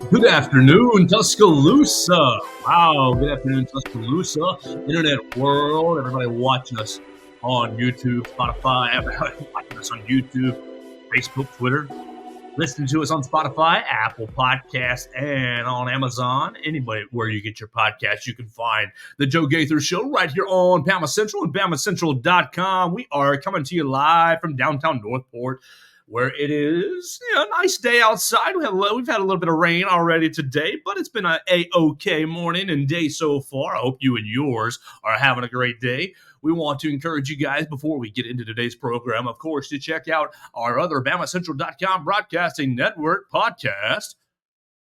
Good afternoon, Tuscaloosa. Wow, good afternoon, Tuscaloosa. Internet world, everybody watching us on YouTube, Spotify, everybody watching us on YouTube, Facebook, Twitter. Listen to us on Spotify, Apple Podcasts, and on Amazon. Anybody where you get your podcasts, you can find the Joe Gaither Show right here on BamaCentral and BamaCentral.com. We are coming to you live from downtown Northport, where it is a nice day outside. We've had a little bit of rain already today, but it's been a okay morning and day so far. I hope you and yours are having a great day. We want to encourage you guys before we get into today's program, of course, to check out our other BamaCentral.com Broadcasting Network podcast.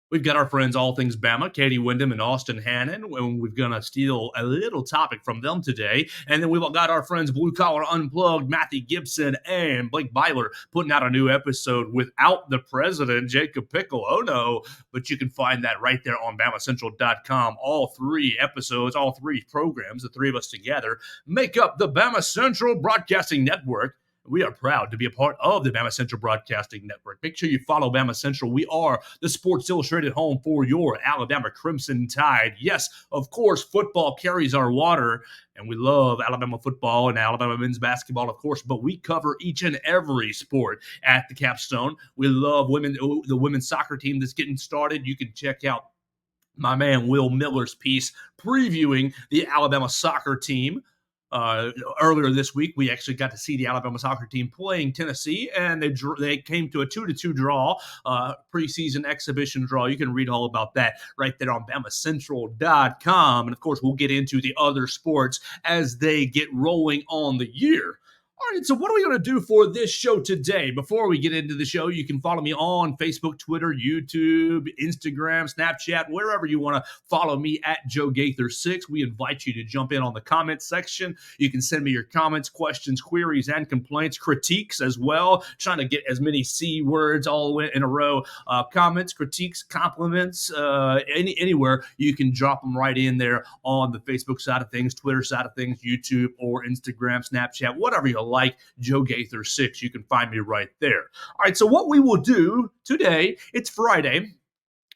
We've got our friends All Things Bama, Katie Wyndham and Austin Hannon, and we're going to steal a little topic from them today. And then we've got our friends Blue Collar Unplugged, Matthew Gibson, and Blake Byler putting out a new episode without the president, Jacob Pickle. Oh, no. But you can find that right there on BamaCentral.com. All three episodes, all three programs, the three of us together, make up the Bama Central Broadcasting Network. We are proud to be a part of the BamaCentral Broadcasting Network. Make sure you follow BamaCentral. We are the Sports Illustrated home for your Alabama Crimson Tide. Yes, of course, football carries our water, and we love Alabama football and Alabama men's basketball, of course, but we cover each and every sport at the Capstone. We love the women's soccer team that's getting started. You can check out my man Will Miller's piece previewing the Alabama soccer team. Earlier this week, we actually got to see the Alabama soccer team playing Tennessee, and they came to a 2-2 draw, preseason exhibition draw. You can read all about that right there on BamaCentral.com. And, of course, we'll get into the other sports as they get rolling on the year. All right, so what are we going to do for this show today? Before we get into the show, you can follow me on Facebook, Twitter, YouTube, Instagram, Snapchat, wherever you want to follow me at Joe Gaither6. We invite you to jump in on the comments section. You can send me your comments, questions, queries, and complaints, critiques as well. Trying to get as many C words all in a row. Comments, critiques, compliments, anywhere. You can drop them right in there on the Facebook side of things, Twitter side of things, YouTube, or Instagram, Snapchat, whatever you like, Joe Gaither6. You can find me right there. All right, so what we will do today, it's Friday.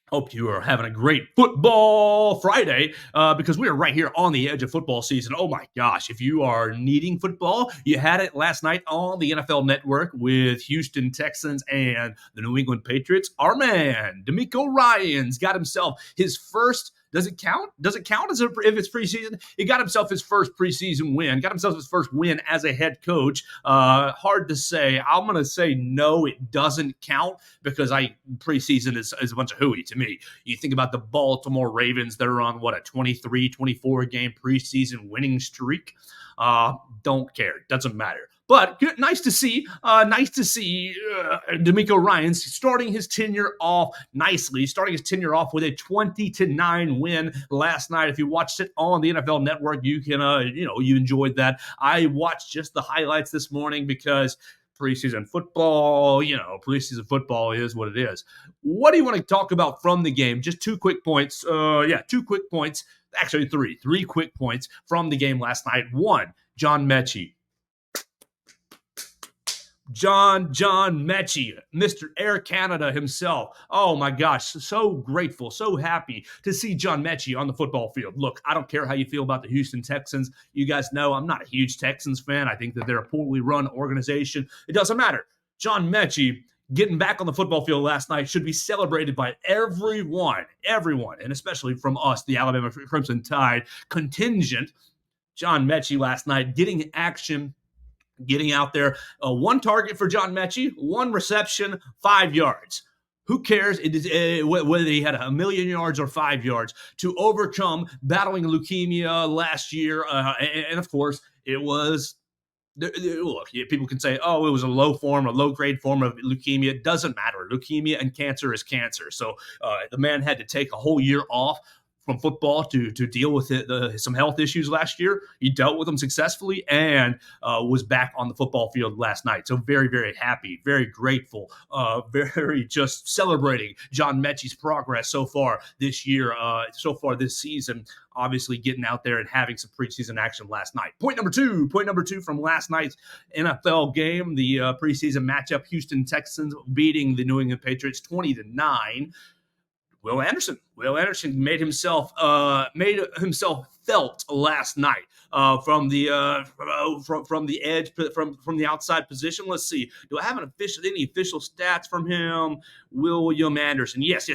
Hope you are having a great football Friday because we are right here on the edge of football season. Oh my gosh, if you are needing football, you had it last night on the NFL Network with Houston Texans and the New England Patriots. Our man, DeMeco Ryans, got himself his first. Does it count? Does it count if it's preseason? He got himself his first preseason win. Got himself his first win as a head coach. Hard to say. I'm going to say no, it doesn't count because preseason is a bunch of hooey to me. You think about the Baltimore Ravens. They're on, a 23, 24-game preseason winning streak. Don't care. Doesn't matter. But nice to see DeMeco Ryans starting his tenure off nicely, starting his tenure off with a 20-9 win last night. If you watched it on the NFL Network, you can, you enjoyed that. I watched just the highlights this morning because preseason football is what it is. What do you want to talk about from the game? Just 2 quick points. 2 quick points. Actually, three quick points from the game last night. One, John Mechie. John Mechie, Mr. Air Canada himself. Oh my gosh, so grateful, so happy to see John Mechie on the football field. Look, I don't care how you feel about the Houston Texans. You guys know I'm not a huge Texans fan. I think that they're a poorly run organization. It doesn't matter. John Mechie getting back on the football field last night should be celebrated by everyone, and especially from us, the Alabama Crimson Tide contingent. John Mechie last night getting action, getting out there. One target for John Mechie, 1 reception, 5 yards. Who cares whether he had 1,000,000 yards or 5 yards to overcome battling leukemia last year? And of course, it was. Look, people can say, oh, it was a low-grade form of leukemia. It doesn't matter. Leukemia and cancer is cancer. So the man had to take a whole year off from football to deal with some health issues last year. He dealt with them successfully and was back on the football field last night. So very, very happy, very grateful, very just celebrating John Mechie's progress so far this year, so far this season. Obviously getting out there and having some preseason action last night. Point number two from last night's NFL game, the preseason matchup, Houston Texans beating the New England Patriots 20-9. Will Anderson. Will Anderson made himself felt last night from the edge from the outside position. Let's see. Do I have any official stats from him? William Anderson. Yes.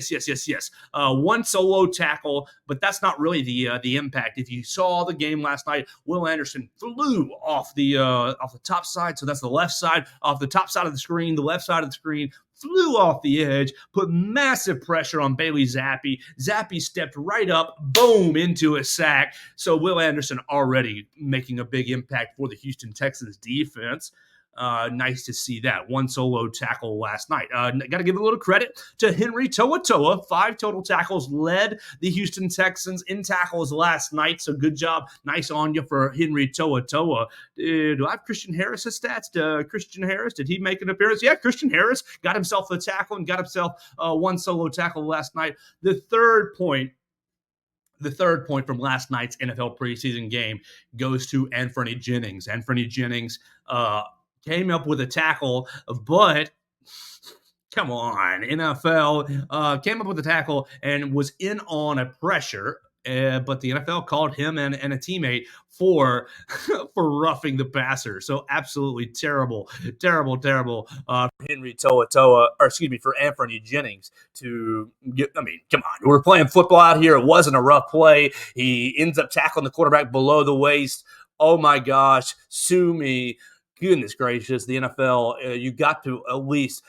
One solo tackle, but that's not really the impact. If you saw the game last night, Will Anderson flew off the top side. So that's the left side, off the top side of the screen, the left side of the screen. Flew off the edge, put massive pressure on Bailey Zappi. Zappi stepped right up, boom, into a sack. So Will Anderson already making a big impact for the Houston Texans defense. Nice to see that. One solo tackle last night. Got to give a little credit to Henry To'oTo'o. 5 total tackles, led the Houston Texans in tackles last night. So good job. Nice on you for Henry To'oTo'o. Do I have Christian Harris's stats? Christian Harris, did he make an appearance? Yeah, Christian Harris got himself a tackle and got himself one solo tackle last night. The third point from last night's NFL preseason game goes to Anfernee Jennings. Anfernee Jennings came up with a tackle, but come on, NFL came up with a tackle and was in on a pressure. But the NFL called him and a teammate for roughing the passer. So absolutely terrible. Henry To'oTo'o, for Anfernee Jennings to get. I mean, come on, we're playing football out here. It wasn't a rough play. He ends up tackling the quarterback below the waist. Oh my gosh, sue me. Goodness gracious, the NFL, you got to at least,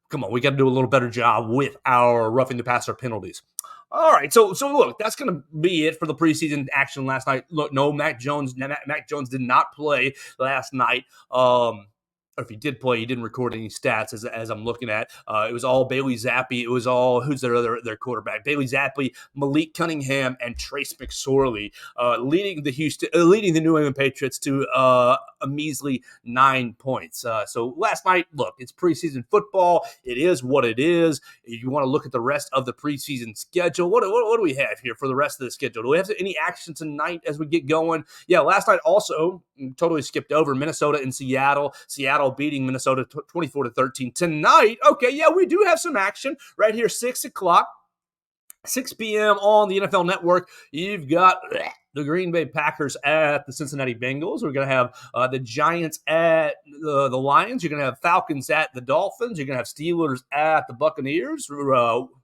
come on, we got to do a little better job with our roughing the passer penalties. All right, so look, that's going to be it for the preseason action last night. Look, no, Mac Jones did not play last night. Or if he did play, he didn't record any stats as I'm looking at. It was all Bailey Zappi. It was all, who's their quarterback? Bailey Zappi, Malik Cunningham, and Trace McSorley, leading the New England Patriots to a measly 9 points. So last night, look, it's preseason football. It is what it is. If you want to look at the rest of the preseason schedule, what do we have here for the rest of the schedule? Do we have any action tonight as we get going? Yeah, last night also, totally skipped over Minnesota and Seattle. Seattle beating Minnesota 24-13. Tonight, okay, yeah, we do have some action right here, 6 o'clock. 6 p.m. on the NFL Network. You've got the Green Bay Packers at the Cincinnati Bengals. We're going to have the Giants at the Lions. You're going to have Falcons at the Dolphins. You're going to have Steelers at the Buccaneers.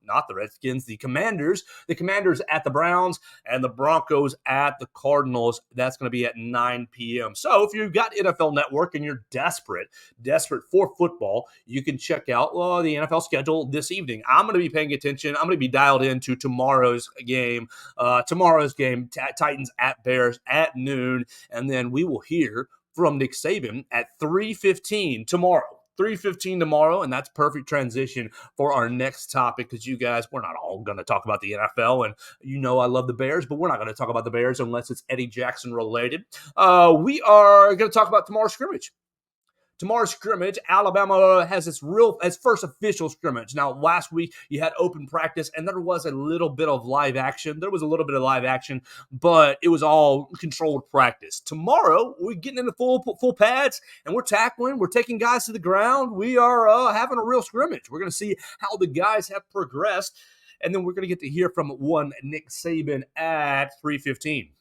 Not the Redskins, the Commanders. The Commanders at the Browns, and the Broncos at the Cardinals. That's going to be at 9 p.m. So if you've got NFL Network and you're desperate for football, you can check out the NFL schedule this evening. I'm going to be paying attention. I'm going to be dialed into tomorrow's game. Titans at Bears at noon, and then we will hear from Nick Saban at 3:15 tomorrow. 3:15 tomorrow, and that's perfect transition for our next topic because you guys, we're not all going to talk about the NFL, and you know I love the Bears, but we're not going to talk about the Bears unless it's Eddie Jackson related. We are going to talk about tomorrow's scrimmage. Tomorrow's scrimmage, Alabama has its first official scrimmage. Now, last week you had open practice, and there was a little bit of live action. But it was all controlled practice. Tomorrow, we're getting into full pads, and we're tackling. We're taking guys to the ground. We are having a real scrimmage. We're going to see how the guys have progressed, and then we're going to get to hear from one Nick Saban at 3:15.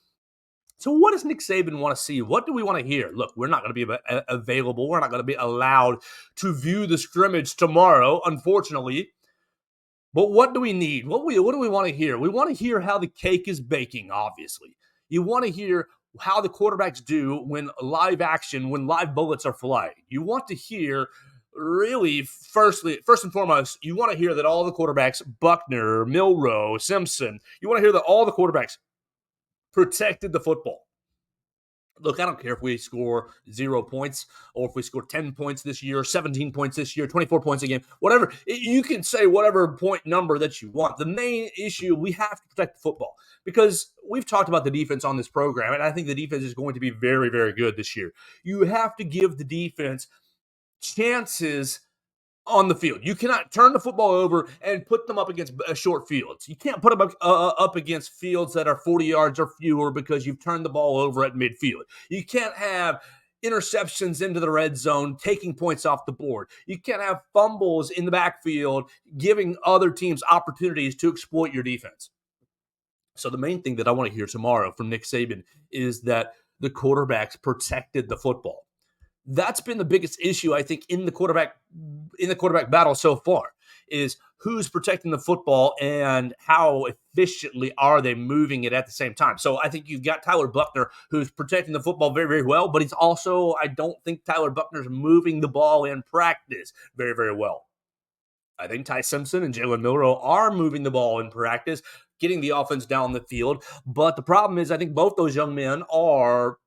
So what does Nick Saban want to see? What do we want to hear? Look, we're not going to be available. We're not going to be allowed to view the scrimmage tomorrow, unfortunately. But what do we need? What do we want to hear? We want to hear how the cake is baking, obviously. You want to hear how the quarterbacks do when live bullets are flying. You want to hear, really, first and foremost, you want to hear that all the quarterbacks, Buckner, Milroe, Simpson, you want to hear that all the quarterbacks protected the football. Look, I don't care if we score 0 points or if we score 10 points this year, 17 points this year, 24 points a game, whatever. You can say whatever point number that you want. The main issue, we have to protect the football because we've talked about the defense on this program, and I think the defense is going to be very, very good this year. You have to give the defense chances on the field. You cannot turn the football over and put them up against short fields. You can't put them up against fields that are 40 yards or fewer because you've turned the ball over at midfield. You can't have interceptions into the red zone, taking points off the board. You can't have fumbles in the backfield, giving other teams opportunities to exploit your defense. So the main thing that I want to hear tomorrow from Nick Saban is that the quarterbacks protected the football. That's been the biggest issue, I think, in the quarterback battle so far, is who's protecting the football and how efficiently are they moving it at the same time. So I think you've got Tyler Buchner, who's protecting the football very, very well, but he's also, I don't think Tyler Buchner's moving the ball in practice very, very well. I think Ty Simpson and Jalen Milroe are moving the ball in practice, getting the offense down the field. But the problem is, I think both those young men are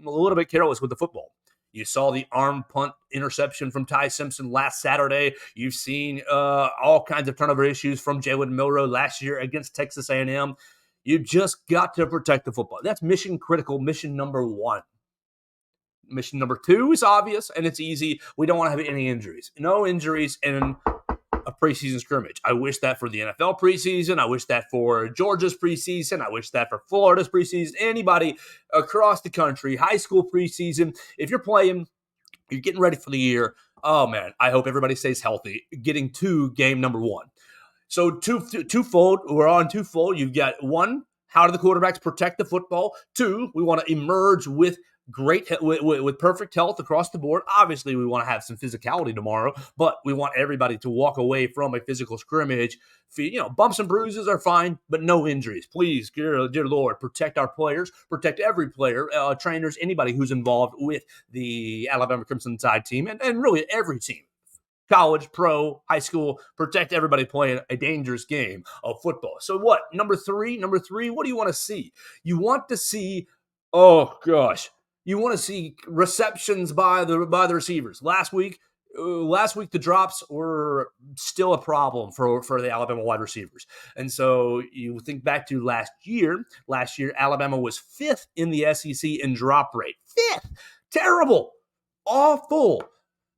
a little bit careless with the football. You saw the arm punt interception from Ty Simpson last Saturday. You've seen all kinds of turnover issues from Jalen Milroe last year against Texas A&M. You just got to protect the football. That's mission critical, mission number one. Mission number two is obvious, and it's easy. We don't want to have any injuries. No injuries in a preseason scrimmage. I wish that for the NFL preseason. I wish that for Georgia's preseason. I wish that for Florida's preseason. Anybody across the country, high school preseason. If you're playing, you're getting ready for the year. Oh, man, I hope everybody stays healthy. Getting to game number one. So twofold. We're on twofold. You've got one, how do the quarterbacks protect the football? Two, we want to emerge with with perfect health across the board. Obviously, we want to have some physicality tomorrow, but we want everybody to walk away from a physical scrimmage. Bumps and bruises are fine, but no injuries. Please, dear Lord, protect our players, protect every player, trainers, anybody who's involved with the Alabama Crimson Tide team, and really every team. College, pro, high school, protect everybody playing a dangerous game of football. So what? Number three, what do you want to see? You want to see, you want to see receptions by the receivers. Last week, the drops were still a problem for the Alabama wide receivers. And so you think back to last year. Last year, Alabama was 5th in the SEC in drop rate. 5th. Terrible. Awful.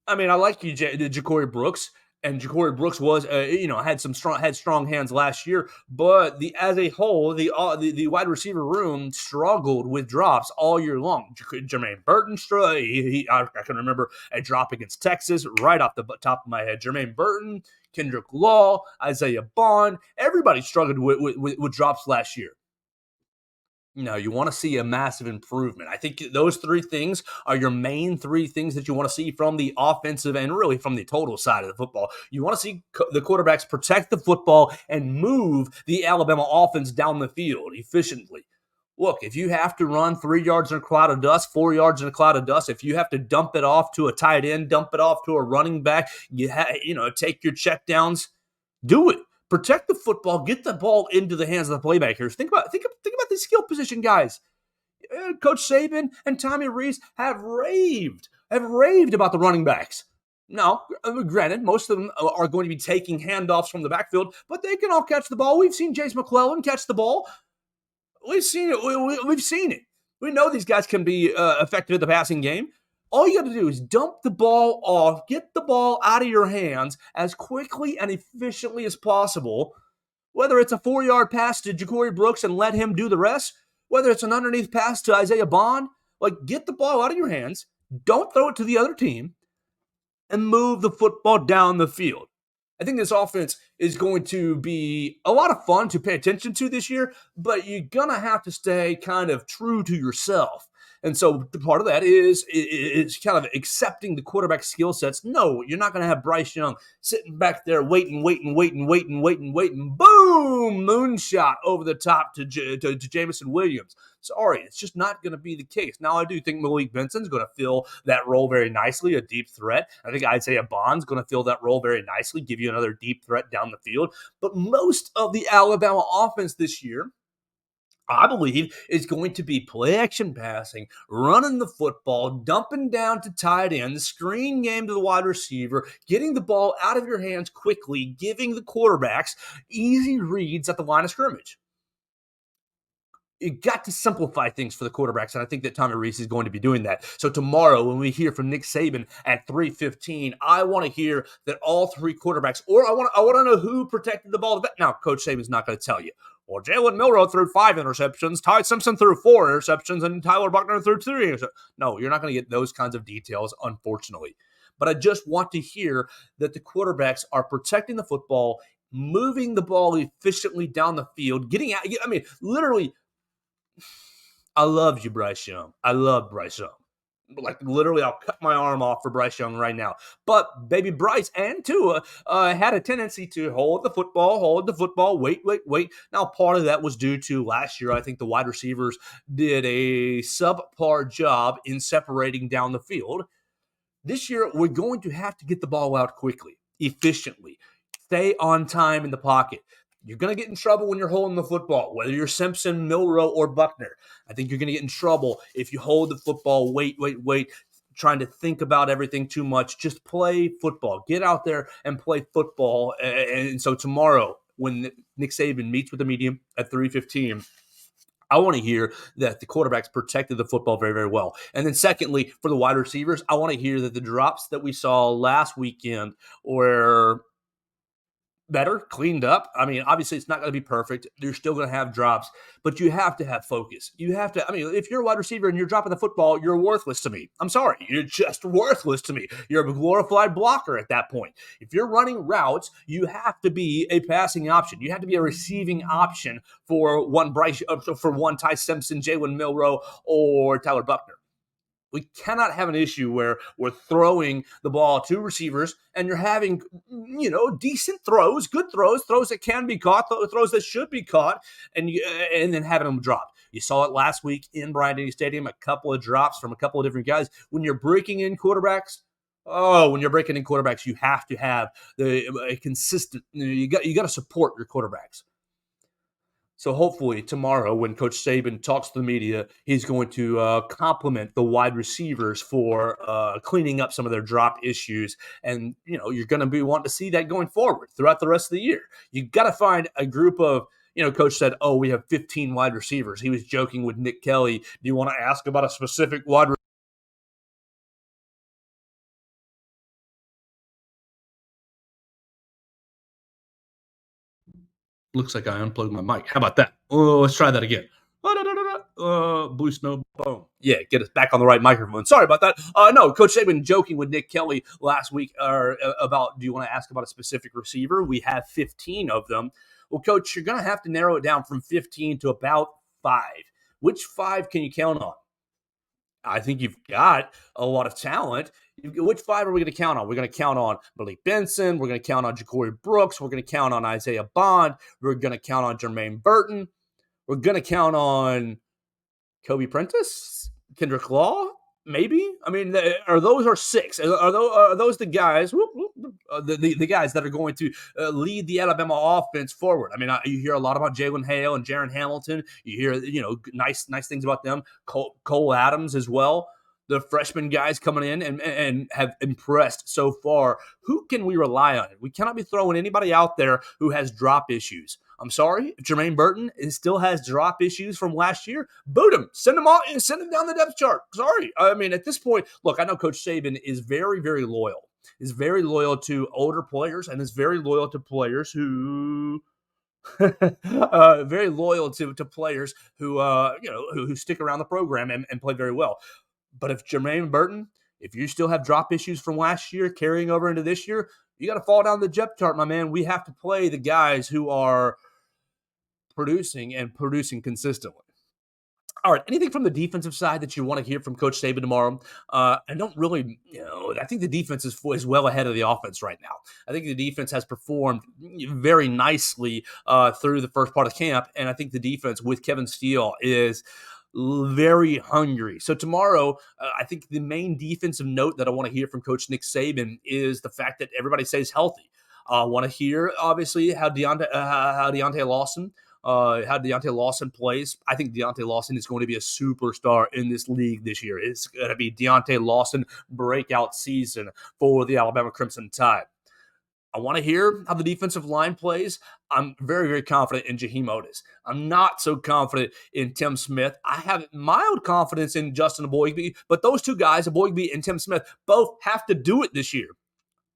I mean, I like Ja'Cory Brooks. And Ja'Cory Brooks was, had strong hands last year, but as a whole, the wide receiver room struggled with drops all year long. Jermaine Burton, I can remember a drop against Texas right off the top of my head. Jermaine Burton, Kendrick Law, Isaiah Bond, everybody struggled with drops last year. No, you want to see a massive improvement. I think those three things are your main three things that you want to see from the offensive and really from the total side of the football. You want to see the quarterbacks protect the football and move the Alabama offense down the field efficiently. Look, if you have to run 3 yards in a cloud of dust, 4 yards in a cloud of dust, if you have to dump it off to a tight end, dump it off to a running back, take your checkdowns, do it. Protect the football. Get the ball into the hands of the playmakers. Think about the skill position guys. Coach Saban and Tommy Rees have raved about the running backs. Now, granted, most of them are going to be taking handoffs from the backfield, but they can all catch the ball. We've seen Jace McClellan catch the ball. We've seen it. We've seen it. We know these guys can be effective at the passing game. All you got to do is dump the ball off, get the ball out of your hands as quickly and efficiently as possible, whether it's a 4-yard pass to Ja'Cory Brooks and let him do the rest, whether it's an underneath pass to Isaiah Bond, get the ball out of your hands, don't throw it to the other team, and move the football down the field. I think this offense is going to be a lot of fun to pay attention to this year, but you're going to have to stay kind of true to yourself. And so part of that is kind of accepting the quarterback skill sets. No, you're not going to have Bryce Young sitting back there waiting. Boom! Moonshot over the top to Jameson Williams. Sorry, it's just not going to be the case. Now, I do think Malik Benson's going to fill that role very nicely, a deep threat. I think Isaiah Bond's going to fill that role very nicely, give you another deep threat down the field. But most of the Alabama offense this year, I believe, is going to be play action passing, running the football, dumping down to tight end, screen game to the wide receiver, getting the ball out of your hands quickly, giving the quarterbacks easy reads at the line of scrimmage. You got to simplify things for the quarterbacks, and I think that Tommy Rees is going to be doing that. So tomorrow, when we hear from Nick Saban at 3:15, I want to hear that all three quarterbacks, or I want to know who protected the ball. Now, Coach Saban's not going to tell you. Well, Jalen Milroe threw 5 interceptions, Ty Simpson threw 4 interceptions, and Tyler Buckner threw 3 interceptions. No, you're not going to get those kinds of details, unfortunately. But I just want to hear that the quarterbacks are protecting the football, moving the ball efficiently down the field, getting out. I mean, literally, I love you, Bryce Young. I love Bryce Young. Like, literally, I'll cut my arm off for Bryce Young right now. But baby Bryce and Tua had a tendency to hold the football, wait. Now, part of that was due to last year. I think the wide receivers did a subpar job in separating down the field. This year, we're going to have to get the ball out quickly, efficiently, stay on time in the pocket. You're going to get in trouble when you're holding the football, whether you're Simpson, Milroe, or Buckner. I think you're going to get in trouble if you hold the football, wait, trying to think about everything too much. Just play football. Get out there and play football. And so tomorrow, when Nick Saban meets with the media at 3:15, I want to hear that the quarterbacks protected the football very, very well. And then secondly, for the wide receivers, I want to hear that the drops that we saw last weekend were better, cleaned up. I mean, obviously it's not going to be perfect. You're still going to have drops, but you have to have focus. You have to, I mean, if you're a wide receiver and you're dropping the football, you're worthless to me. I'm sorry. You're just worthless to me. You're a glorified blocker at that point. If you're running routes, you have to be a passing option. You have to be a receiving option for one Ty Simpson, Jalen Milroe, or Tyler Buckner. We cannot have an issue where we're throwing the ball to receivers and you're having, decent throws, good throws that can be caught, throws that should be caught, and then having them drop. You saw it last week in Bryant-Denny Stadium, a couple of drops from a couple of different guys. When you're breaking in quarterbacks, you have to have a consistent. You got to support your quarterbacks. So hopefully tomorrow when Coach Saban talks to the media, he's going to compliment the wide receivers for cleaning up some of their drop issues. And, you're going to be wanting to see that going forward throughout the rest of the year. You've got to find a group of, Coach said, we have 15 wide receivers. He was joking with Nick Kelly. Do you want to ask about a specific wide receiver? Looks like I unplugged my mic. How about that? Oh, let's try that again. Blue snow, boom. Yeah, get us back on the right microphone. Sorry about that. No, Coach Saban joking with Nick Kelly last week about, do you want to ask about a specific receiver? We have 15 of them. Well, Coach, you're going to have to narrow it down from 15 to about 5. Which 5 can you count on? I think you've got a lot of talent. Which 5 are we going to count on? We're going to count on Malik Benson. We're going to count on Ja'Cory Brooks. We're going to count on Isaiah Bond. We're going to count on Jermaine Burton. We're going to count on Kobe Prentice, Kendrick Law, maybe. I mean, are those 6? Are those the guys? The guys that are going to lead the Alabama offense forward. I mean, you hear a lot about Jalen Hale and Jaron Hamilton. You hear, nice things about them. Cole Adams as well. The freshman guys coming in and have impressed so far. Who can we rely on? We cannot be throwing anybody out there who has drop issues. I'm sorry, if Jermaine Burton still has drop issues from last year, boot him. Send him down the depth chart. Sorry. I mean, at this point, look, I know Coach Saban is very, very loyal. Is very loyal to older players and is very loyal to players who very loyal to players who stick around the program and play very well. But if Jermaine Burton, if you still have drop issues from last year carrying over into this year, you got to fall down the depth chart, my man. We have to play the guys who are producing consistently. All right, anything from the defensive side that you want to hear from Coach Saban tomorrow? I don't really, I think the defense is well ahead of the offense right now. I think the defense has performed very nicely through the first part of camp, and I think the defense with Kevin Steele is very hungry. So tomorrow, I think the main defensive note that I want to hear from Coach Nick Saban is the fact that everybody stays healthy. I want to hear, obviously, how Deontay Lawson plays. I think Deontay Lawson is going to be a superstar in this league this year. It's going to be Deontay Lawson breakout season for the Alabama Crimson Tide. I want to hear how the defensive line plays. I'm very, very confident in Jaheim Otis. I'm not so confident in Tim Smith. I have mild confidence in Justin Eboigbe, but those two guys, Eboigbe and Tim Smith, both have to do it this year.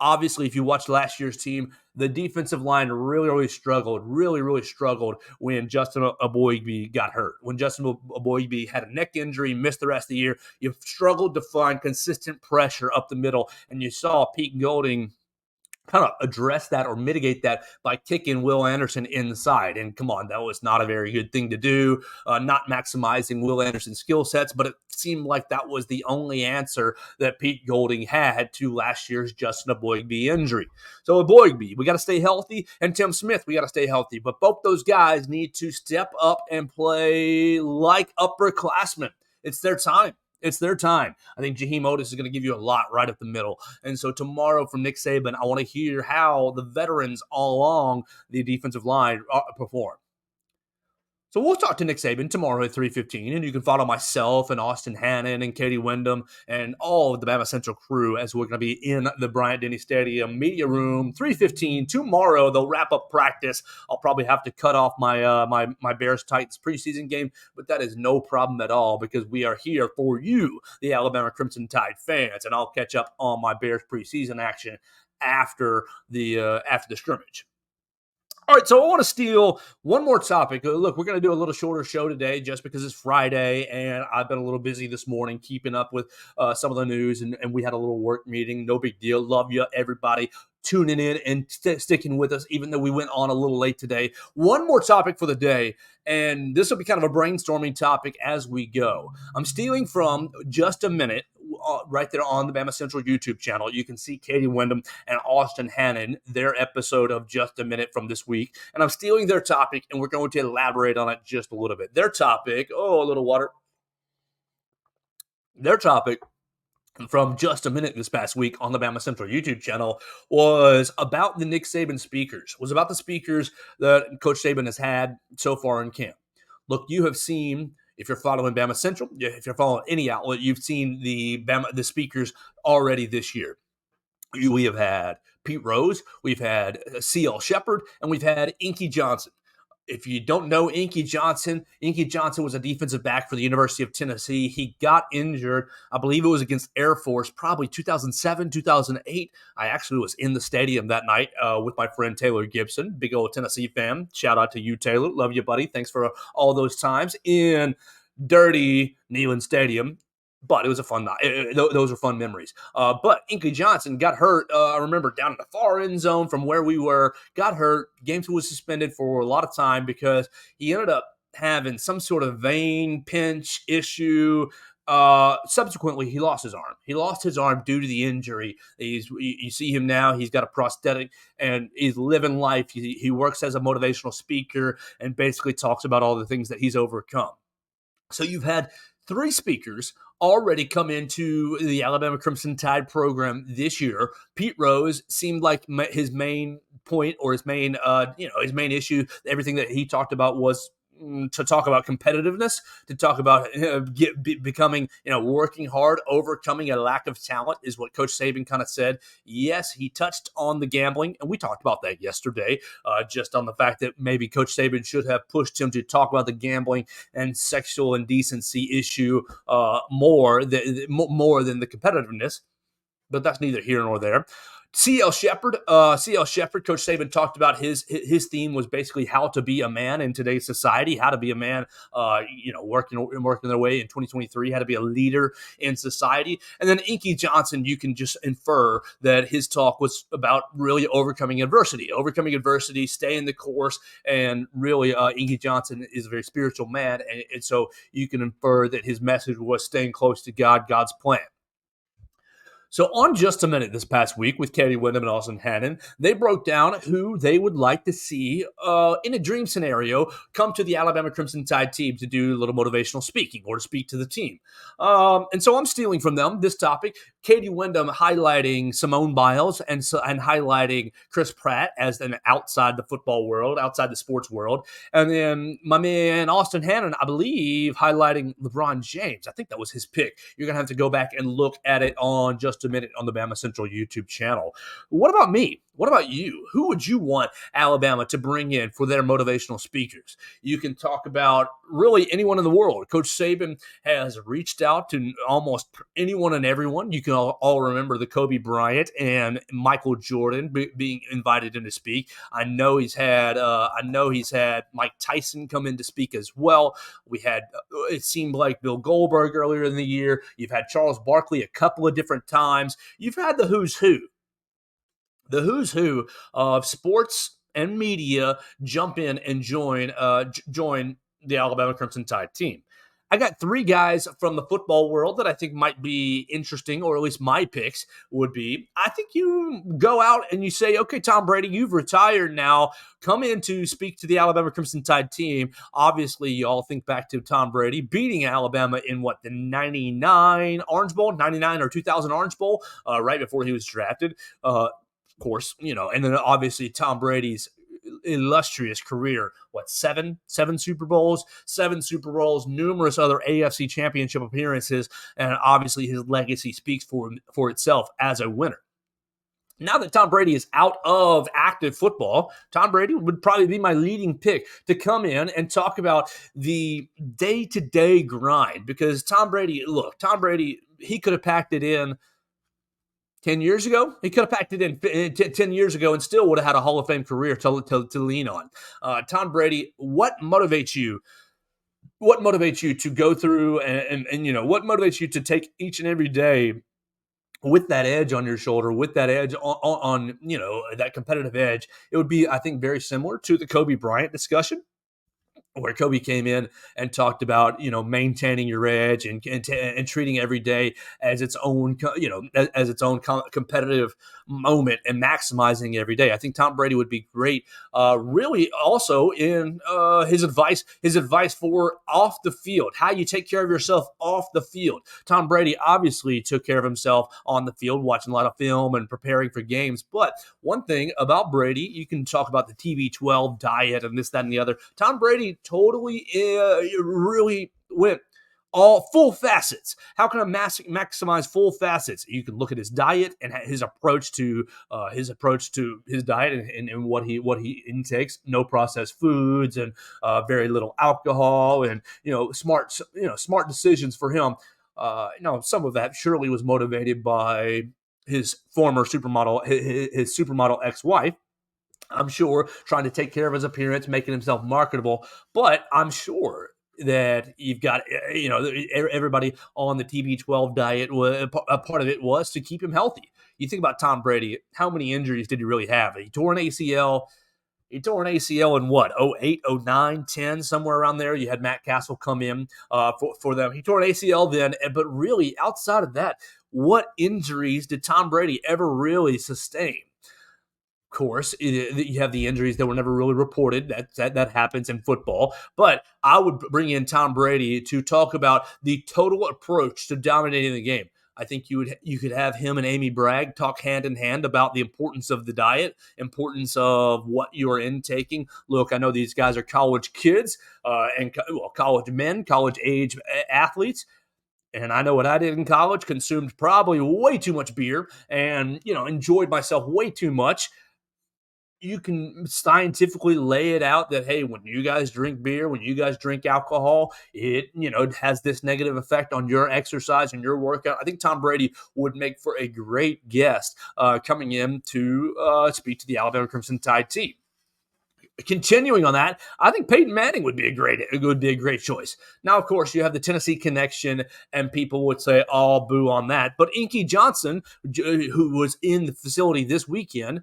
Obviously, if you watched last year's team, the defensive line really struggled when Justin Aboigbe got hurt. When Justin Aboigbe had a neck injury, missed the rest of the year, you struggled to find consistent pressure up the middle, and you saw Pete Golding kind of address that or mitigate that by kicking Will Anderson inside. And come on, that was not a very good thing to do, not maximizing Will Anderson's skill sets, but it seemed like that was the only answer that Pete Golding had to last year's Justin Aboigbe injury. So Aboigbe, we got to stay healthy, and Tim Smith, we got to stay healthy. But both those guys need to step up and play like upperclassmen. It's their time. It's their time. I think Jaheim Otis is going to give you a lot right up the middle. And so tomorrow from Nick Saban, I want to hear how the veterans all along the defensive line perform. So we'll talk to Nick Saban tomorrow at 3:15, and you can follow myself and Austin Hannon and Katie Wyndham and all of the BamaCentral crew as we're going to be in the Bryant-Denny Stadium media room, 3:15 tomorrow. They'll wrap up practice. I'll probably have to cut off my my Bears-Titans preseason game, but that is no problem at all because we are here for you, the Alabama Crimson Tide fans, and I'll catch up on my Bears preseason action after the scrimmage. All right, so I want to steal one more topic. Look, we're going to do a little shorter show today just because it's Friday, and I've been a little busy this morning keeping up with some of the news, and we had a little work meeting. No big deal. Love you, everybody, tuning in and sticking with us, even though we went on a little late today. One more topic for the day, and this will be kind of a brainstorming topic as we go. I'm stealing from Just a Minute, right there on the BamaCentral YouTube channel. You can see Katie Wyndham and Austin Hannon, their episode of Just a Minute from this week. And I'm stealing their topic, and we're going to elaborate on it just a little bit. Their topic, a little water. Their topic from Just a Minute this past week on the BamaCentral YouTube channel was about the Nick Saban speakers, was about the speakers that Coach Saban has had so far in camp. Look, you have seen, if you're following BamaCentral, if you're following any outlet, you've seen the speakers already this year. We have had Pete Rose, we've had C.L. Shepard, and we've had Inky Johnson. If you don't know Inky Johnson was a defensive back for the University of Tennessee. He got injured, I believe it was against Air Force, probably 2007, 2008. I actually was in the stadium that night with my friend Taylor Gibson, big old Tennessee fan. Shout out to you, Taylor. Love you, buddy. Thanks for all those times in dirty Neyland Stadium. But it was a fun night. Those are fun memories. But Inky Johnson got hurt, I remember, down in the far end zone from where we were, got hurt. Games was suspended for a lot of time because he ended up having some sort of vein pinch issue. Subsequently, he lost his arm. He lost his arm due to the injury. You see him now. He's got a prosthetic, and he's living life. He works as a motivational speaker and basically talks about all the things that he's overcome. So you've had 3 speakers already come into the Alabama Crimson Tide program this year. Pete Rose seemed like his main point or his main issue, everything that he talked about was to talk about competitiveness, to talk about becoming, working hard, overcoming a lack of talent is what Coach Saban kind of said. Yes, he touched on the gambling, and we talked about that yesterday, just on the fact that maybe Coach Saban should have pushed him to talk about the gambling and sexual indecency issue more than the competitiveness. But that's neither here nor there. C.L. Shepard, Coach Saban talked about his theme was basically how to be a man in today's society, how to be a man, working their way in 2023, how to be a leader in society. And then Inky Johnson, you can just infer that his talk was about really overcoming adversity, staying the course, and really Inky Johnson is a very spiritual man, and so you can infer that his message was staying close to God, God's plan. So on Just a Minute this past week with Katie Wyndham and Austin Hannon, they broke down who they would like to see in a dream scenario come to the Alabama Crimson Tide team to do a little motivational speaking or to speak to the team. And so I'm stealing from them this topic. Katie Wyndham highlighting Simone Biles and highlighting Chris Pratt as an outside the football world, outside the sports world. And then my man Austin Hannon, I believe, highlighting LeBron James. I think that was his pick. You're going to have to go back and look at it on Just a Minute on the BamaCentral YouTube channel. What about me? What about you? Who would you want Alabama to bring in for their motivational speakers? You can talk about really anyone in the world. Coach Saban has reached out to almost anyone and everyone. You can all remember the Kobe Bryant and Michael Jordan being invited in to speak. I know he's had Mike Tyson come in to speak as well. We had it seemed like Bill Goldberg earlier in the year. You've had Charles Barkley a couple of different times. You've had the who's who. The who's who of sports and media jump in and join the Alabama Crimson Tide team. I got three guys from the football world that I think might be interesting, or at least my picks would be. I think you go out and you say, okay, Tom Brady, you've retired now. Come in to speak to the Alabama Crimson Tide team. Obviously, you all think back to Tom Brady beating Alabama in the 99 Orange Bowl, 99 or 2000 Orange Bowl, right before he was drafted. Of course, and then obviously Tom Brady's illustrious career. Seven Super Bowls, numerous other AFC championship appearances, and obviously his legacy speaks for itself as a winner. Now that Tom Brady is out of active football, Tom Brady would probably be my leading pick to come in and talk about the day-to-day grind, because Tom Brady, he could have packed it in 10 years ago. He could have packed it in 10 years ago and still would have had a Hall of Fame career to lean on. Tom Brady, what motivates you? What motivates you to go through and what motivates you to take each and every day with that edge on your shoulder, with that edge on that competitive edge? It would be, I think, very similar to the Kobe Bryant discussion, where Kobe came in and talked about, maintaining your edge and treating every day as its own, as its own competitive moment and maximizing every day. I think Tom Brady would be great, really also in his advice for off the field, how you take care of yourself off the field. Tom Brady obviously took care of himself on the field, watching a lot of film and preparing for games. But one thing about Brady, you can talk about the TB12 diet and this, that, and the other. Tom Brady totally really went all full facets. How can I maximize full facets? You can look at his diet and his approach to his diet and what he intakes. No processed foods and very little alcohol, and smart decisions for him. Some of that surely was motivated by his former supermodel, his supermodel ex-wife. I'm sure, trying to take care of his appearance, making himself marketable. But I'm sure that you've got, everybody on the TB12 diet, a part of it was to keep him healthy. You think about Tom Brady, how many injuries did he really have? He tore an ACL. In what, 08, 09, 10, somewhere around there. You had Matt Castle come in for them. He tore an ACL then, but really, outside of that, what injuries did Tom Brady ever really sustain? Of course, you have the injuries that were never really reported. That happens in football. But I would bring in Tom Brady to talk about the total approach to dominating the game. I think you could have him and Amy Bragg talk hand in hand about the importance of the diet, importance of what you are intaking. Look, I know these guys are college kids and college men, college age athletes. And I know what I did in college, consumed probably way too much beer and, enjoyed myself way too much. You can scientifically lay it out that, hey, when you guys drink beer, when you guys drink alcohol, it has this negative effect on your exercise and your workout. I think Tom Brady would make for a great guest coming in to speak to the Alabama Crimson Tide team. Continuing on that, I think Peyton Manning would be a great choice. Now, of course, you have the Tennessee connection, and people would say, "Oh, boo on that." But Inky Johnson, who was in the facility this weekend,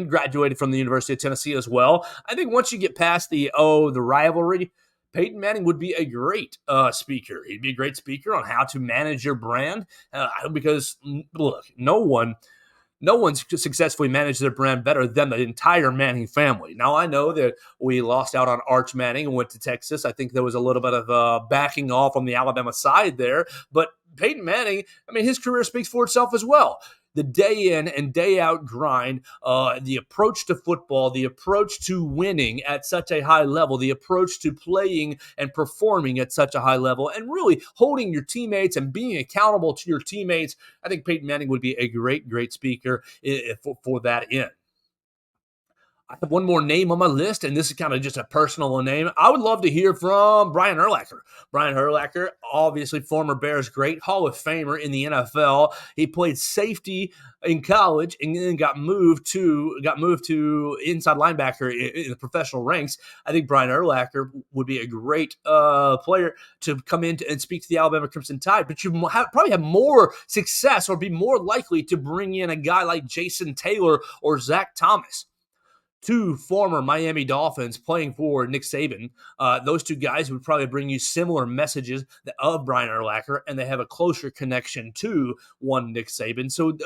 graduated from the University of Tennessee as well. I think once you get past the rivalry, Peyton Manning would be a great speaker. He'd be a great speaker on how to manage your brand because, look, no one's successfully managed their brand better than the entire Manning family. Now, I know that we lost out on Arch Manning and went to Texas. I think there was a little bit of backing off on the Alabama side there. But Peyton Manning, his career speaks for itself as well. the day in and day out grind, the approach to football, the approach to winning at such a high level, the approach to playing and performing at such a high level, and really holding your teammates and being accountable to your teammates. I think Peyton Manning would be a great speaker for that end. I have one more name on my list, and this is kind of just a personal name. I would love to hear from Brian Urlacher. Brian Urlacher, obviously former Bears great, Hall of Famer in the NFL. He played safety in college and then got moved to inside linebacker in the professional ranks. I think Brian Urlacher would be a great player to come in and speak to the Alabama Crimson Tide, but you probably have more success or be more likely to bring in a guy like Jason Taylor or Zach Thomas, two former Miami Dolphins playing for Nick Saban. Those two guys would probably bring you similar messages of Brian Urlacher, and they have a closer connection to one Nick Saban. So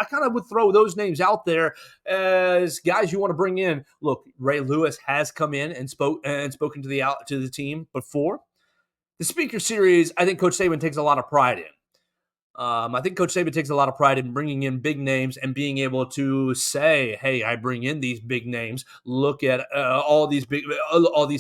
I kind of would throw those names out there as guys you want to bring in. Look, Ray Lewis has come in and spoken to the team before. The speaker series, I think Coach Saban takes a lot of pride in. I think Coach Saban takes a lot of pride in bringing in big names and being able to say, "Hey, I bring in these big names. Look at all these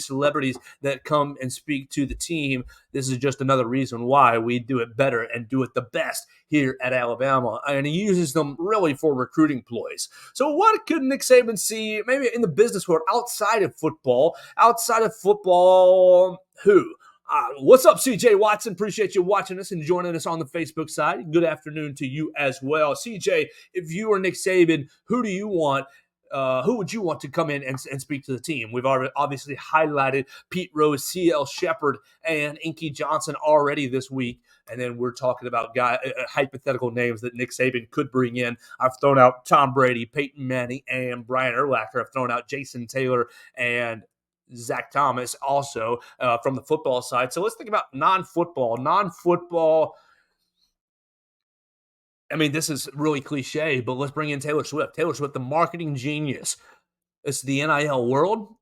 celebrities that come and speak to the team. This is just another reason why we do it better and do it the best here at Alabama." And he uses them really for recruiting ploys. So, what could Nick Saban see maybe in the business world outside of football? Who? What's up, CJ Watson? Appreciate you watching us and joining us on the Facebook side. Good afternoon to you as well. CJ, if you were Nick Saban, who do you want? Who would you want to come in and speak to the team? We've already obviously highlighted Pete Rose, C.L. Shepard, and Inky Johnson already this week. And then we're talking about hypothetical names that Nick Saban could bring in. I've thrown out Tom Brady, Peyton Manning, and Brian Urlacher. I've thrown out Jason Taylor and Zach Thomas also from the football side. So let's think about non-football. I mean, this is really cliche, but let's bring in Taylor Swift. Taylor Swift, the marketing genius. It's the NIL world.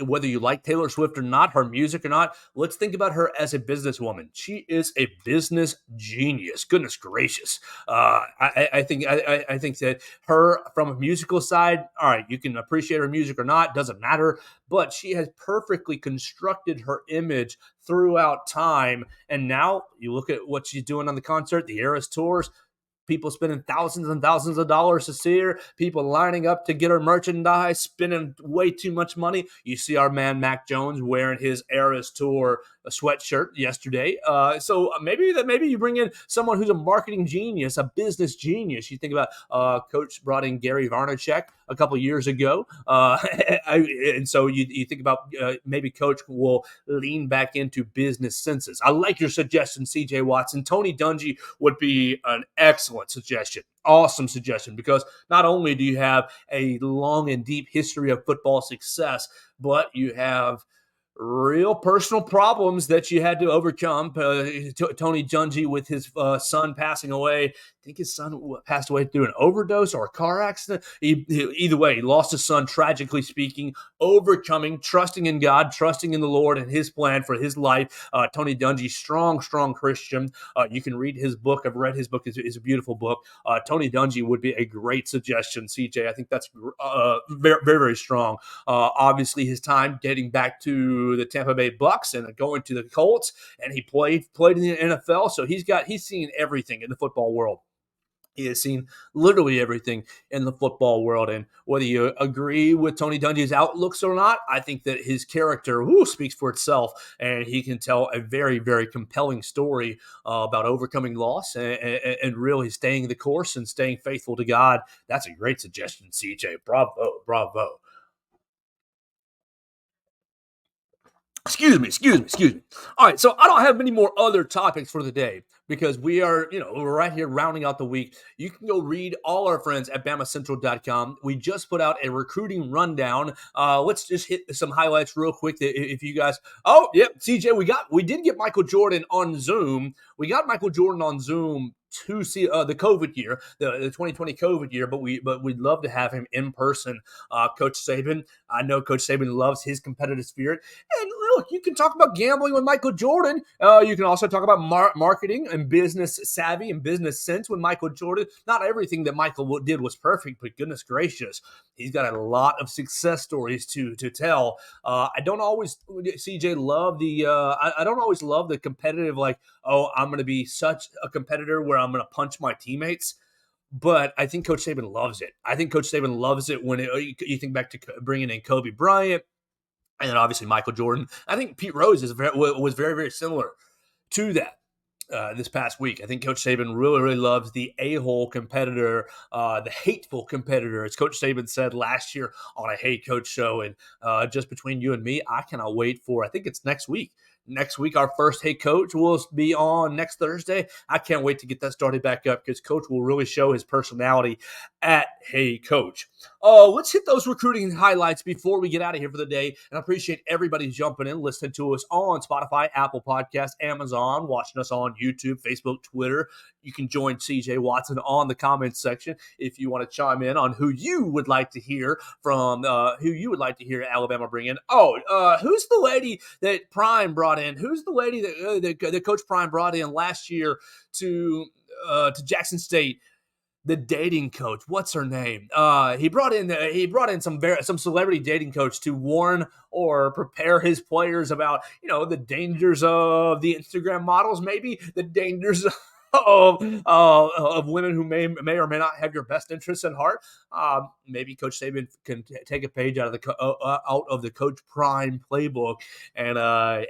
Whether you like Taylor Swift or not, her music or not. Let's think about her as a businesswoman. She is a business genius. Goodness gracious! I think that her from a musical side. All right, you can appreciate her music or not, doesn't matter. But she has perfectly constructed her image throughout time, and now you look at what she's doing on the concert, the Eras tours. People spending thousands and thousands of dollars to see her. People lining up to get her merchandise, spending way too much money. You see our man Mac Jones wearing his Eras Tour sweatshirt yesterday. So maybe you bring in someone who's a marketing genius, a business genius. You think about Coach brought in Gary Vaynerchuk a couple years ago, and so you think about maybe Coach will lean back into business senses. I like your suggestion, CJ Watson. Tony Dungy would be an excellent suggestion. Awesome suggestion, because not only do you have a long and deep history of football success, but you have real personal problems that you had to overcome. Tony Dungy with his son passing away. I think his son passed away through an overdose or a car accident. Either way, he lost his son, tragically speaking, overcoming, trusting in God, trusting in the Lord and his plan for his life. Tony Dungy, strong Christian. You can read his book. I've read his book. It's a beautiful book. Tony Dungy would be a great suggestion, CJ. I think that's very, very strong. Obviously, his time dating back to the Tampa Bay Bucks and going to the Colts, and he played in the NFL, so he's seen everything in the football world. He has seen literally everything in the football world, and whether you agree with Tony Dungy's outlooks or not, I think that his character speaks for itself, and he can tell a very, very compelling story about overcoming loss and really staying the course and staying faithful to God. That's a great suggestion, CJ. Bravo. Excuse me. All right, so I don't have many more other topics for the day because we are, we're right here rounding out the week. You can go read all our friends at BamaCentral.com. We just put out a recruiting rundown. Let's just hit some highlights real quick. If you guys, CJ, we did get Michael Jordan on Zoom. We got Michael Jordan on Zoom to see the COVID year, the 2020 COVID year, but we'd love to have him in person. Coach Saban, I know Coach Saban loves his competitive spirit, and look, you can talk about gambling with Michael Jordan. You can also talk about marketing and business savvy and business sense with Michael Jordan. Not everything that Michael did was perfect, but goodness gracious, he's got a lot of success stories to tell. I don't always, CJ, love the. I don't always love the competitive, like, oh, I'm going to be such a competitor where I'm going to punch my teammates. But I think Coach Saban loves it. I think Coach Saban loves it when you think back to bringing in Kobe Bryant and then obviously Michael Jordan. I think Pete Rose was very, very similar to that. This past week, I think Coach Saban really, really loves the a-hole competitor, the hateful competitor, as Coach Saban said last year on a Hey Coach show. And just between you and me, I cannot wait for, I think it's next week. Next week, our first Hey Coach will be on next Thursday. I can't wait to get that started back up because Coach will really show his personality at Hey Coach. Let's hit those recruiting highlights before we get out of here for the day. And I appreciate everybody jumping in, listening to us on Spotify, Apple Podcasts, Amazon, watching us on YouTube, Facebook, Twitter. You can join CJ Watson on the comments section if you want to chime in on who you would like to hear from, who you would like to hear Alabama bring in. Who's the lady that Prime brought in? Who's the lady that Coach Prime brought in last year to Jackson State? The dating coach, what's her name? He brought in some celebrity dating coach to warn or prepare his players about the dangers of the Instagram models, maybe the dangers of women who may or may not have your best interests in heart. Maybe Coach Saban can take a page out of the Coach Prime playbook and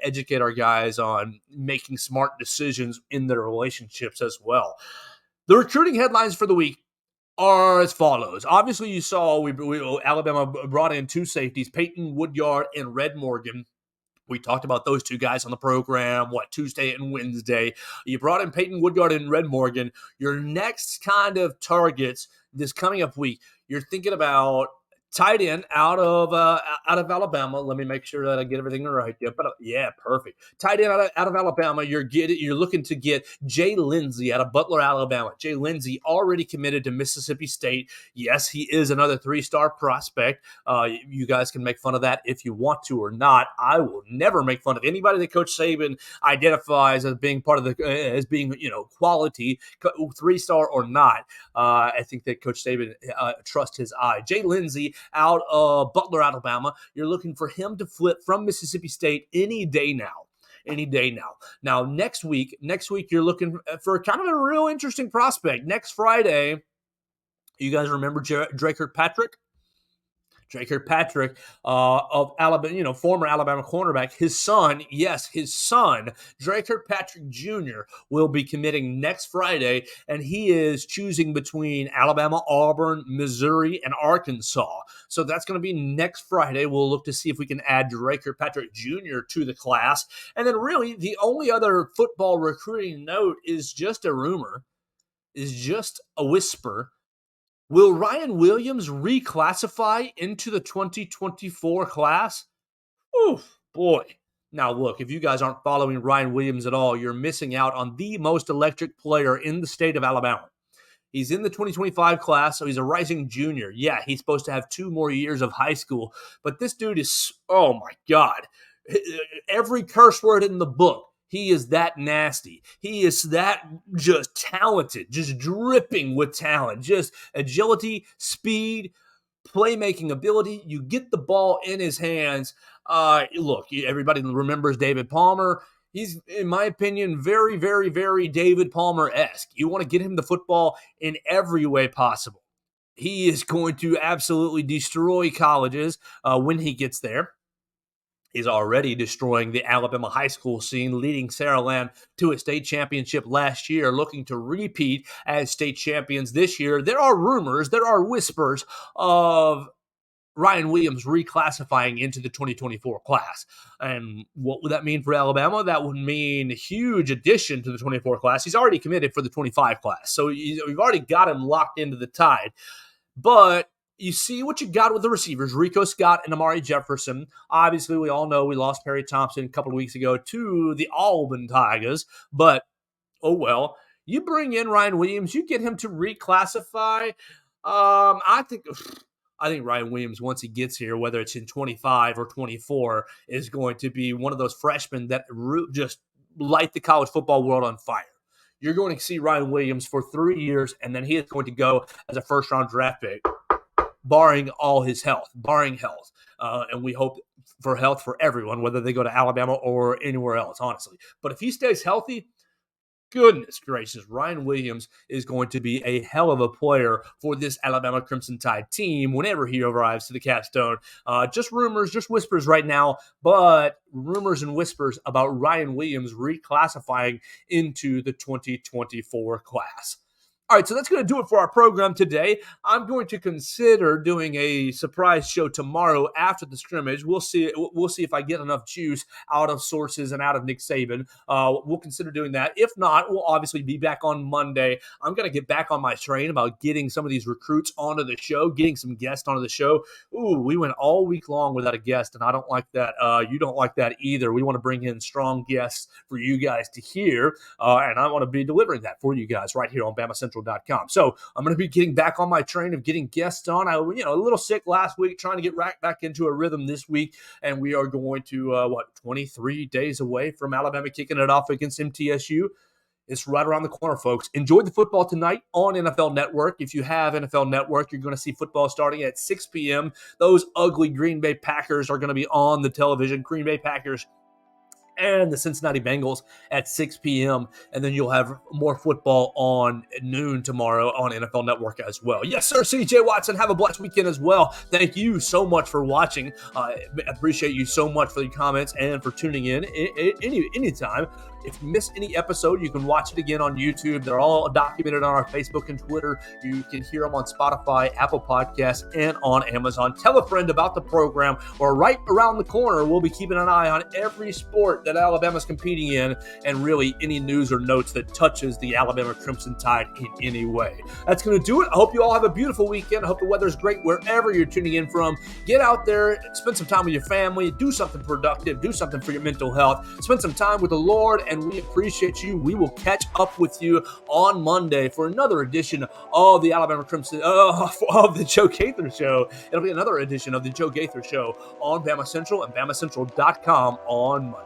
educate our guys on making smart decisions in their relationships as well. The recruiting headlines for the week are as follows. Obviously, you saw Alabama brought in two safeties, Peyton Woodyard and Red Morgan. We talked about those two guys on the program, Tuesday and Wednesday. You brought in Peyton Woodyard and Red Morgan. Your next kind of targets this coming up week, you're thinking about tight end out of Alabama. Let me make sure that I get everything right. Yeah, perfect. Tight end out of Alabama. You're looking to get Jay Lindsey out of Butler, Alabama. Jay Lindsey already committed to Mississippi State. Yes, he is another 3-star prospect. You guys can make fun of that if you want to or not. I will never make fun of anybody that Coach Saban identifies as being part of quality, 3-star or not. I think that Coach Saban trusts his eye. Jay Lindsey out of Butler, Alabama. You're looking for him to flip from Mississippi State any day now. Now, next week, you're looking for kind of a real interesting prospect. Next Friday, you guys remember Drake Kirkpatrick? Drake Kirkpatrick of Alabama, former Alabama cornerback. His son, Drake Kirkpatrick Jr. will be committing next Friday, and he is choosing between Alabama, Auburn, Missouri, and Arkansas. So that's going to be next Friday. We'll look to see if we can add Drake Kirkpatrick Jr. to the class. And then really the only other football recruiting note is just a rumor, is just a whisper. Will Ryan Williams reclassify into the 2024 class? Oof, boy. Now, look, if you guys aren't following Ryan Williams at all, you're missing out on the most electric player in the state of Alabama. He's in the 2025 class, so he's a rising junior. Yeah, he's supposed to have 2 more years of high school, but this dude is, oh my God, every curse word in the book. He is that nasty. He is that just talented, just dripping with talent, just agility, speed, playmaking ability. You get the ball in his hands. Look, everybody remembers David Palmer. He's, in my opinion, very, very, very David Palmer-esque. You want to get him the football in every way possible. He is going to absolutely destroy colleges when he gets there. He's already destroying the Alabama high school scene, leading Saraland to a state championship last year, looking to repeat as state champions this year. There are rumors, there are whispers of Ryan Williams reclassifying into the 2024 class. And what would that mean for Alabama? That would mean a huge addition to the 24 class. He's already committed for the 25 class, so we've already got him locked into the Tide. But you see what you got with the receivers, Rico Scott and Amari Jefferson. Obviously, we all know we lost Perry Thompson a couple of weeks ago to the Auburn Tigers, but oh well. You bring in Ryan Williams, you get him to reclassify. I think I think Ryan Williams, once he gets here, whether it's in 25 or 24, is going to be one of those freshmen that just light the college football world on fire. You're going to see Ryan Williams for 3 years, and then he is going to go as a first-round draft pick, barring health. And we hope for health for everyone, whether they go to Alabama or anywhere else, honestly. But if he stays healthy, goodness gracious, Ryan Williams is going to be a hell of a player for this Alabama Crimson Tide team whenever he arrives to the Capstone. Just rumors, just whispers right now, but rumors and whispers about Ryan Williams reclassifying into the 2024 class. All right, so that's going to do it for our program today. I'm going to consider doing a surprise show tomorrow after the scrimmage. We'll see if I get enough juice out of sources and out of Nick Saban. We'll consider doing that. If not, we'll obviously be back on Monday. I'm going to get back on my train about getting some of these recruits onto the show, getting some guests onto the show. Ooh, we went all week long without a guest, and I don't like that. You don't like that either. We want to bring in strong guests for you guys to hear, and I want to be delivering that for you guys right here on BamaCentral. So I'm going to be getting back on my train of getting guests on. I was, a little sick last week, trying to get right back into a rhythm this week, and we are going to 23 days away from Alabama kicking it off against MTSU. It's right around the corner, folks. Enjoy the football tonight on NFL Network. If you have NFL Network, you're going to see football starting at 6 p.m. Those ugly Green Bay Packers are going to be on the television. Green Bay Packers and the Cincinnati Bengals at 6 p.m. And then you'll have more football on noon tomorrow on NFL Network as well. Yes, sir, CJ Watson. Have a blessed weekend as well. Thank you so much for watching. I appreciate you so much for your comments and for tuning in anytime. If you miss any episode, you can watch it again on YouTube. They're all documented on our Facebook and Twitter. You can hear them on Spotify, Apple Podcasts, and on Amazon. Tell a friend about the program, or right around the corner, we'll be keeping an eye on every sport that Alabama's competing in, and really any news or notes that touches the Alabama Crimson Tide in any way. That's going to do it. I hope you all have a beautiful weekend. I hope the weather's great wherever you're tuning in from. Get out there, spend some time with your family, do something productive, do something for your mental health, spend some time with the Lord, and we appreciate you. We will catch up with you on Monday for another edition of the Alabama Crimson, of the Joe Gaither Show. It'll be another edition of the Joe Gaither Show on BamaCentral and BamaCentral.com on Monday.